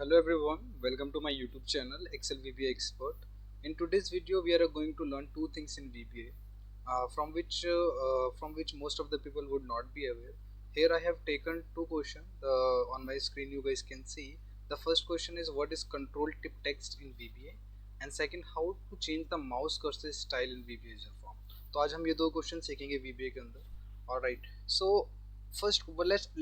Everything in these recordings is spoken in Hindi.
Hello everyone, welcome to my YouTube channel Excel VBA Expert. In today's video, we are going to learn two things in VBA, from which most of the people would not be aware. Here I have taken two questions on my screen. You guys can see. The first question is what is control tip text in VBA, and second how to change the mouse cursor style in VBA user form. तो आज हम ये दो क्वेश्चन सीखेंगे VBA के अंदर. Alright, so first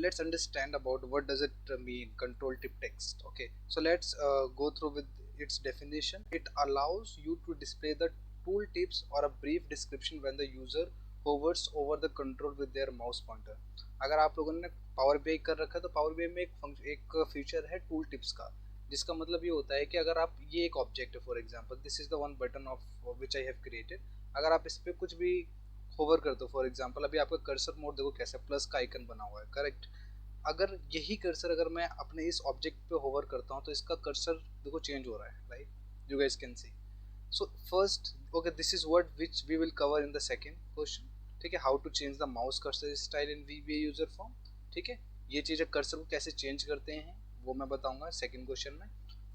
let's understand about what does it mean control tip text. Okay, so let's go through with its definition. It allows you to display the tool tips or a brief description when the user hovers over the control with their mouse pointer. अगर आप लोगों ने पावर बीआई कर रखा है तो पावर बीआई में एक फीचर है टूल टिप्स का, जिसका मतलब ये होता है कि अगर आप ये एक ऑब्जेक्ट है, for example this is the one button of which I have created. अगर आप इस पर कुछ भी होवर करते हो, फॉर एग्जांपल अभी आपका कर्सर मोड देखो कैसे प्लस का आइकन बना हुआ है, करेक्ट. अगर यही कर्सर अगर मैं अपने इस ऑब्जेक्ट पे होवर करता हूँ तो इसका कर्सर देखो चेंज हो रहा है, right. You guys can see. So first okay, this is what which we will cover in the second question. ठीक है, how to change the mouse cursor style in VBA user form. ठीक है, ये चीज़ें कर्सर को कैसे चेंज करते हैं वो मैं बताऊंगा सेकंड क्वेश्चन में.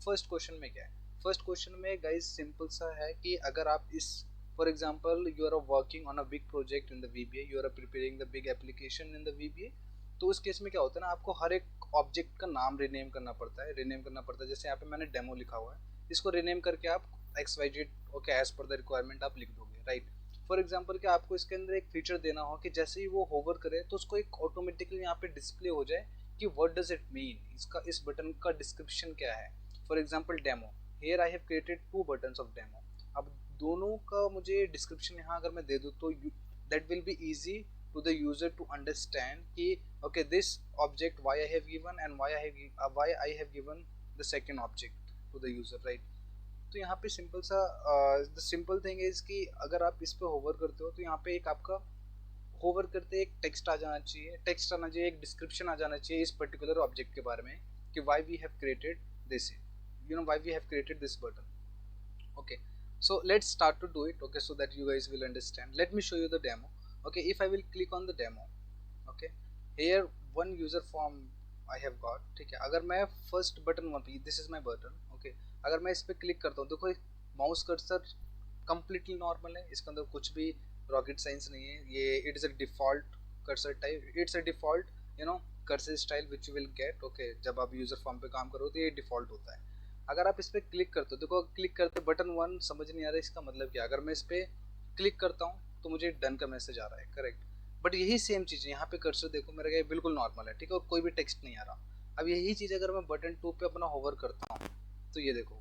फर्स्ट क्वेश्चन में क्या है? फर्स्ट क्वेश्चन में गाइस सिंपल सा है कि अगर आप इस, for example you are working on a big project in the VBA, you are preparing the big application in the VBA. तो उस केस में क्या होता है ना, आपको हर एक ऑब्जेक्ट का नाम रिनेम करना पड़ता है. जैसे यहाँ पे मैंने डेमो लिखा हुआ है, इसको रिनेम करके आप XYZ okay as per the requirement आप लिख दोगे, राइट. फॉर एग्जाम्पल कि आपको इसके अंदर एक फीचर देना हो कि जैसे ही वो होवर करे तो उसको एक ऑटोमेटिकली यहाँ पे डिस्प्ले हो जाए कि व्हाट डज इट मीन, इसका इस बटन का डिस्क्रिप्शन क्या है. For example demo, here I have created two buttons of demo. अब दोनों का मुझे डिस्क्रिप्शन यहाँ अगर मैं दे दूँ तो that will be easy to the user to understand कि okay this object why I have given and why I have given the second object to the user, right. तो यहाँ पे सिंपल सा द सिंपल थिंग इज कि अगर आप इस पे होवर करते हो तो यहाँ पे एक आपका होवर करते एक टेक्स्ट आ जाना चाहिए, एक डिस्क्रिप्शन आ जाना चाहिए इस पर्टिकुलर ऑब्जेक्ट के बारे में कि why we have created this, why we have created this button. Okay, so let's start to do it. Okay, so that you guys will understand, let me show you the demo. Okay, if I will click on the demo, okay, here one user form I have got. ठीक है, अगर मैं फर्स्ट बटन वहाँ पे, this is my button. Okay, अगर मैं इस पर क्लिक करता हूँ देखो माउस कर्सर कम्प्लीटली नॉर्मल है, इसके अंदर कुछ भी रॉकेट साइंस नहीं है. ये it is a default cursor type, it's a default cursor style which you will gate. Okay, जब आप यूजर फॉर्म पे काम करो तो ये डिफॉल्ट होता है. अगर आप इस पर क्लिक करते हो, देखो क्लिक करते बटन वन समझ नहीं आ रहा है इसका मतलब क्या. अगर मैं इस पर क्लिक करता हूँ तो मुझे डन का मैसेज आ रहा है, करेक्ट. बट यही सेम चीज़ है यहाँ पे कर्सर देखो मेरा क्या बिल्कुल नॉर्मल है, ठीक है, और कोई भी टेक्स्ट नहीं आ रहा. अब यही चीज़ अगर मैं बटन टू पे अपना होवर करता हूँ तो ये देखो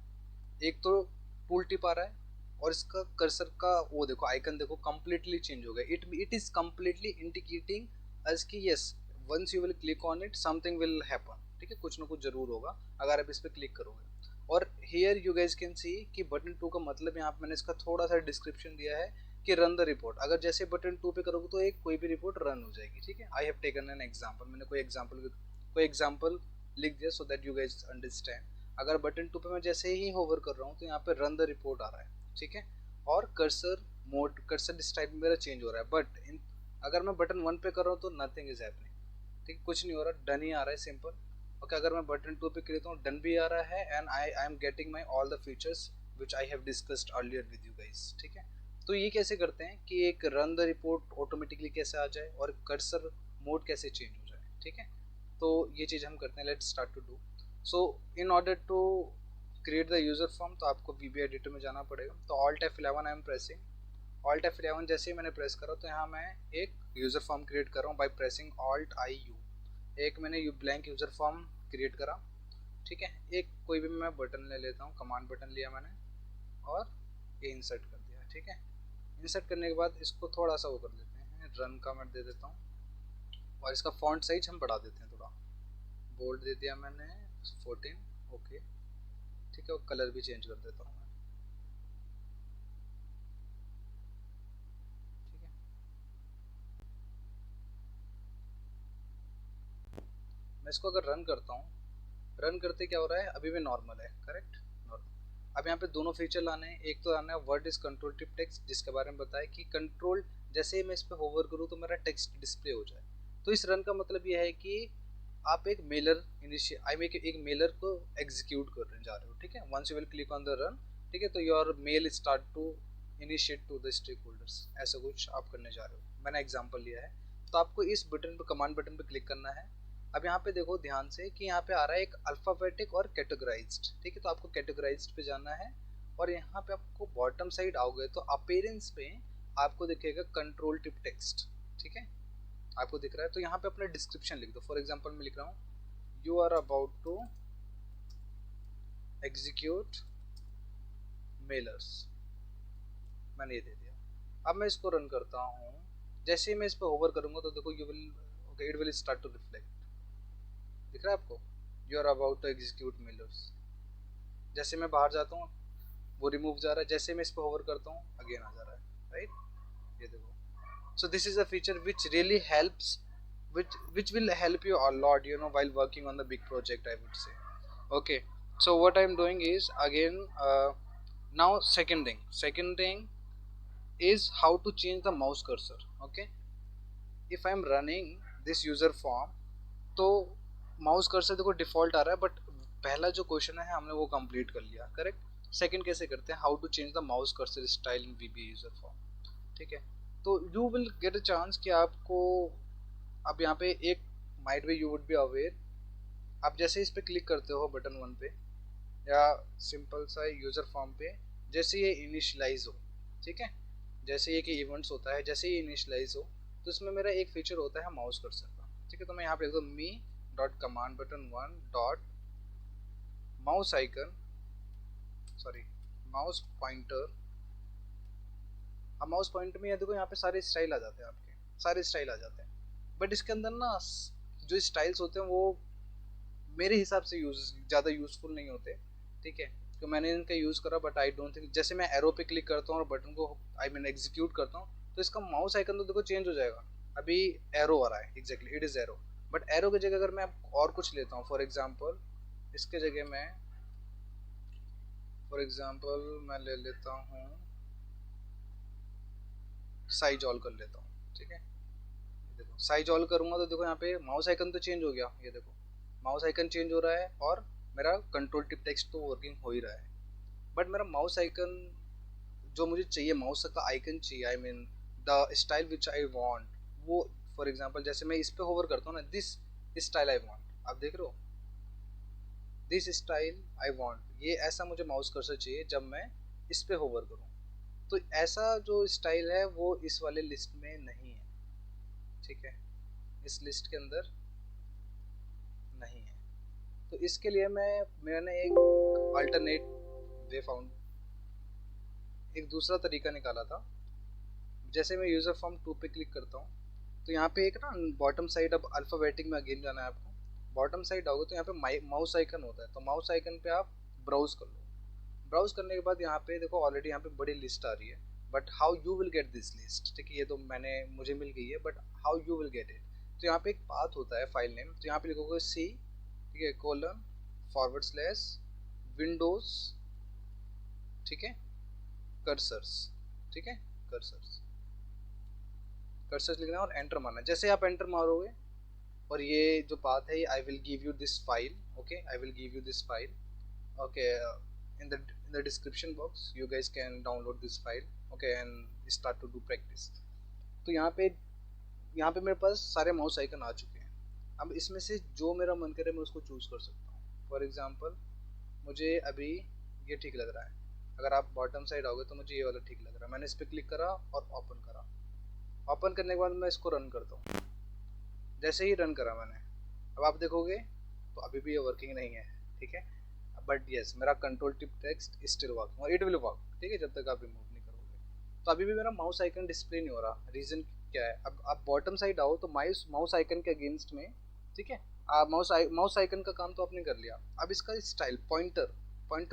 एक तो टूल टिप आ रहा है और इसका कर्सर का वो देखो आइकन देखो कम्प्लीटली चेंज हो गया. It is completely indicating as कि yes once you will click on it something will happen. ठीक है, कुछ ना कुछ जरूर होगा अगर आप इस पर क्लिक करोगे. और here you guys can see कि बटन टू का मतलब यहाँ पे मैंने इसका थोड़ा सा डिस्क्रिप्शन दिया है कि रन द रिपोर्ट. अगर जैसे बटन टू पे करोगे तो एक कोई भी रिपोर्ट रन हो जाएगी. ठीक है, I have taken an example, मैंने कोई एग्जांपल लिख दिया so that you guys understand. अगर बटन टू पे मैं जैसे ही होवर कर रहा हूँ तो यहाँ पे रन द रिपोर्ट आ रहा है, ठीक है, और कर्सर स्टाइल मेरा चेंज हो रहा है. बट अगर मैं बटन वन पे कर रहा हूँ तो नथिंग इज हैपनिंग. ठीक, कुछ नहीं हो रहा, डन ही आ रहा है सिंपल. ओके, अगर मैं बटन टू पे क्लिक हूँ डन भी आ रहा है and I am getting my all the features which I have discussed earlier with you guys. ठीक है, तो ये कैसे करते हैं कि एक रन द रिपोर्ट ऑटोमेटिकली कैसे आ जाए और कर्सर मोड कैसे चेंज हो जाए. ठीक है, तो ये चीज़ हम करते हैं. Let's start to do. So in order to create the user form तो आपको VBA एडिटर में जाना पड़ेगा. तो alt F11 I am pressing. Alt F11 जैसे ही मैंने प्रेस करा तो यहाँ मैं एक यूजर फॉर्म क्रिएट कर रहा हूँ बाय प्रेसिंग ऑल्ट IU. एक मैंने ब्लैंक यूजर फॉर्म क्रिएट करा. ठीक है, एक कोई भी मैं बटन ले लेता हूँ, कमांड बटन लिया मैंने और ये इंसर्ट कर दिया. ठीक है, इंसर्ट करने के बाद इसको थोड़ा सा वो कर देते हैं, रन का मैं दे देता हूँ और इसका फॉन्ट साइज हम बढ़ा देते हैं, थोड़ा बोल्ड दे दिया मैंने 14. ओके, ठीक है, और कलर भी चेंज कर देता हूँ मैं. ठीक है, मैं इसको अगर रन करता हूँ, रन करते क्या हो रहा है अभी भी नॉर्मल है, करेक्ट, नॉर्मल. अब यहाँ पे दोनों फीचर लाने हैं. एक तो आना है word is control tip text, जिसके बारे में बताया कि कंट्रोल जैसे ही मैं इस पर होवर करूँ तो मेरा टेक्स्ट डिस्प्ले हो जाए. तो इस रन का मतलब यह है कि आप एक मेलर एक मेलर को एग्जीक्यूट करने जा रहे हो, ठीक है। Once you will click on the run, ठीक है, तो your mail start to initiate to the stakeholders, ऐसा कुछ आप करने जा रहे हो। मैंने एग्जांपल लिया है। तो आपको इस बटन पे, कमांड बटन पे क्लिक करना है। अब यहाँ पे देखो ध्यान से कि यहाँ पे आ रहा है एक अल्फाबेटिक और कैटेगराइज्ड, ठीक है, तो आपको कैटेगराइज्ड पे जाना है। और यहाँ पे आपको बॉटम साइड आओगे तो अपीयरेंस पे आपको दिखेगा कंट्रोल टिप टेक्स्ट, ठीक है, आपको दिख रहा है। तो यहाँ पे अपना डिस्क्रिप्शन लिख दो। फॉर एग्जांपल मैं लिख रहा हूँ you are about to execute mailers, मैंने ये दे दिया। अब मैं इसको रन करता हूँ। जैसे ही मैं इस पर होवर करूंगा तो देखो you will, okay, it will start to reflect, दिख रहा है आपको, you are about to execute mailers. जैसे मैं बाहर जाता हूँ वो रिमूव जा रहा है, जैसे मैं इस पर होवर करता हूँ अगेन आ जा रहा है, राइट, ये देखो। So this is a feature which really helps, which will help you a lot, you know, while working on the big project, I would say. Okay, so what I'm doing is again, now second thing is how to change the mouse cursor. Okay, if I'm running this user form, तो माउस कर्सर देखो डिफॉल्ट आ रहा है, बट पहला जो क्वेश्चन है हमने वो कंप्लीट कर लिया, करेक्ट। सेकंड कैसे करते हैं, how to change the mouse cursor style in VBA user form, ठीक है। तो you will get a chance कि आपको अब यहाँ पे एक might be you would be aware, आप जैसे इस पे क्लिक करते हो बटन 1 पे या सिंपल सा यूजर फॉर्म पे, जैसे ये इनिशियलाइज हो, ठीक है, जैसे ये कि इवेंट्स होता है, जैसे ये इनिशियलाइज हो तो इसमें मेरा एक फीचर होता है माउस कर्सर का, ठीक है। तो मैं यहाँ पे लिख दूँ me dot command button 1 dot mouse icon, sorry, mouse pointer. अब माउस पॉइंटर में ये देखो यहाँ पे सारे स्टाइल आ जाते हैं, आपके सारे स्टाइल आ जाते हैं, बट इसके अंदर ना जो स्टाइल्स होते हैं वो मेरे हिसाब से ज़्यादा यूजफुल नहीं होते, ठीक है। तो मैंने इनका यूज़ करा, बट आई डोंट थिंक, जैसे मैं एरो पे क्लिक करता हूँ और बटन को आई मीन एग्जीक्यूट करता हूँ तो इसका माउस आइकन तो देखो चेंज हो जाएगा। अभी एरो आ रहा है, exactly it is arrow, but arrow की जगह अगर मैं और कुछ लेता हूँ, इसके जगह मैं फॉर एग्जाम्पल मैं ले लेता हूँ साइज ऑल कर लेता हूँ, ठीक है। देखो साइज ऑल करूंगा तो देखो यहाँ पे माउस आइकन तो चेंज हो गया, ये देखो माउस आइकन चेंज हो रहा है और मेरा कंट्रोल टिप टेक्स्ट तो वर्किंग हो ही रहा है। बट मेरा माउस आइकन जो मुझे चाहिए, माउस का आइकन चाहिए, I mean the style which I want, वो फॉर एग्जांपल जैसे मैं इस पे होवर करता हूँ ना, दिस स्टाइल आई वांट, आप देख रहे हो, दिस स्टाइल आई वांट, ये ऐसा मुझे माउस कर्सर चाहिए जब मैं इस पे होवर करूँ। तो ऐसा जो स्टाइल है वो इस वाले लिस्ट में नहीं है, ठीक है, इस लिस्ट के अंदर नहीं है। तो इसके लिए मैंने एक अल्टरनेट वे फाउंड, एक दूसरा तरीका निकाला था। जैसे मैं यूज़र फॉर्म 2 पे क्लिक करता हूँ तो यहाँ पे एक ना बॉटम साइड, अब अल्फ़ाबेटिक में अगेन जाना है आपको, बॉटम साइड आओगे तो यहाँ पे माउस आइकन होता है, तो माउस आइकन पे आप ब्राउज कर लो। ब्राउज करने के बाद यहाँ पे देखो ऑलरेडी यहाँ पे बड़ी लिस्ट आ रही है, but how you will get this list, ठीक है, ये तो मुझे मिल गई है, but how you will get it, तो यहाँ पे एक पाथ होता है फाइल नेम, तो यहाँ पे लिखोगे सी, ठीक है, कोलन फॉरवर्ड स्लैश विंडोज, ठीक है, कर्सर्स, ठीक है, कर्सर्स, कर्सर्स लिखना है और एंटर मारना है। जैसे आप एंटर मारोगे और ये जो पाथ है, I will give you this file, okay, I will give you this file, okay, in the description box you guys can download this file, okay, and start to do practice। तो यहाँ पे मेरे पास सारे माउस आइकन आ चुके हैं। अब इसमें से जो मेरा मन करे मैं उसको चूज कर सकता हूँ। फॉर एग्जांपल मुझे अभी ये ठीक लग रहा है, अगर आप बॉटम साइड आओगे तो मुझे ये वाला ठीक लग रहा है, मैंने इस पर क्लिक करा और ओपन करा। ओपन करने के बाद मैं इसको रन करता हूँ। जैसे ही रन करा मैंने, अब आप देखोगे तो अभी भी ये वर्किंग नहीं है, ठीक है, बट यस मेरा control tip text still working और इट विल वर्क, ठीक है, जब तक आप रिमूव नहीं करोगे। तो अभी भी मेरा माउस आइकन डिस्प्ले नहीं हो रहा, रीजन क्या है, अब आप बॉटम साइड आओ तो माउस आइकन के अगेंस्ट में, ठीक है, आप माउस आइकन का काम तो आपने कर लिया। अब इसका स्टाइल पॉइंटर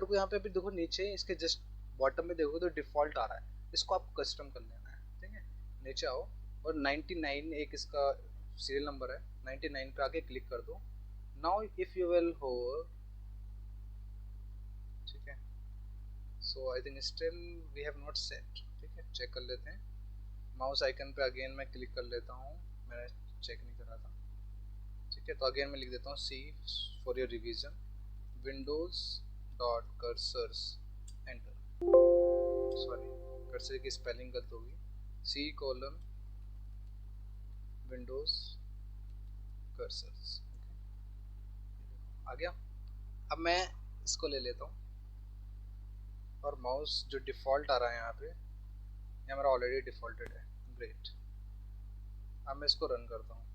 को यहाँ पे अभी देखो नीचे इसके जस्ट बॉटम में देखोगे तो डिफॉल्ट आ रहा है, इसको आपको कस्टम कर लेना है, ठीक है। नीचे आओ और 99 एक इसका सीरियल नंबर है, 99 पे आके क्लिक कर दो। Now if you will hover, ठीक है, so I think still we have not set, ठीक है, चेक कर लेते हैं। माउस आइकन पे अगेन मैं क्लिक कर लेता हूँ, मैंने चेक नहीं करा था, ठीक ठीक है, तो अगेन मैं लिख देता हूँ C for your revision, windows dot cursors enter, sorry cursor की स्पेलिंग गलत होगी, सी कोलन विंडोज कर्सर्स, आ गया। अब मैं इसको ले लेता हूँ और माउस जो डिफ़ॉल्ट आ रहा है यहाँ पे, ये मेरा ऑलरेडी डिफ़ॉल्टेड है, ग्रेट। अब मैं इसको रन करता हूँ,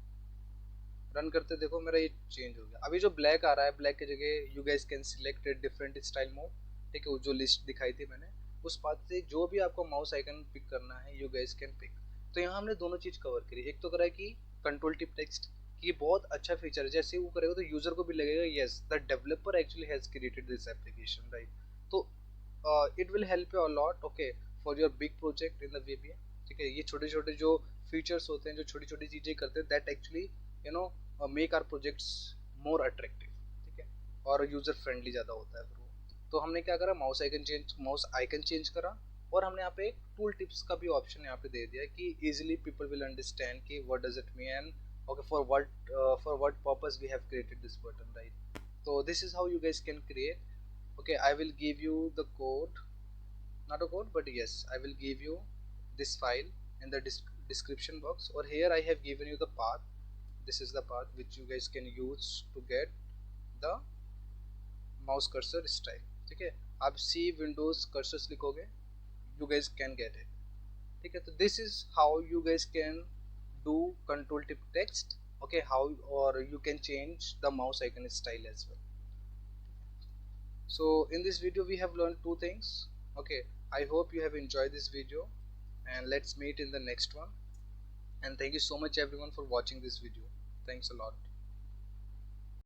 रन करते देखो मेरा ये चेंज हो गया। अभी जो ब्लैक आ रहा है, ब्लैक की जगह you guys can select different style mode, ठीक है, वो जो लिस्ट दिखाई थी मैंने उस बात से जो भी आपको माउस आइकन पिक करना है यू गाइस कैन पिक। तो यहाँ हमने दोनों चीज़ कवर करी, एक तो करा है कि कंट्रोल टिप टेक्स्ट की बहुत अच्छा फीचर है, जैसे वो करेगा तो यूजर को भी लगेगा yes the developer actually has created this application, right. तो it will help you a lot, okay, for your big project in the VBA, ठीक है। ये छोटे छोटे जो फीचर्स होते हैं, जो छोटी छोटी चीज़ें करते हैं, that actually you know make our projects more attractive, ठीक है, और यूजर फ्रेंडली ज़्यादा होता है फिर वो। तो हमने क्या करा, माउस आइकन चेंज करा, और हमने यहाँ पे एक टूल टिप्स का भी ऑप्शन यहाँ पे दे दिया है कि इजीली पीपल विल अंडरस्टैंड कि what does it mean and okay for what purpose we have created this button, right. So this is how you guys can create. Okay, I will give you the code, not a code, but yes, I will give you this file in the description box, or here I have given you the path. This is the path which you guys can use to get the mouse cursor style, ठीक है। आप सी विंडोज कर्सर्स लिखोगे, you guys can get it, ठीक है। तो this is how you guys can do control tip text, okay, how, or you can change the mouse icon style as well. So in this video we have learned two things, okay. I hope you have enjoyed this video, and let's meet in the next one. And thank you so much everyone for watching this video. Thanks a lot.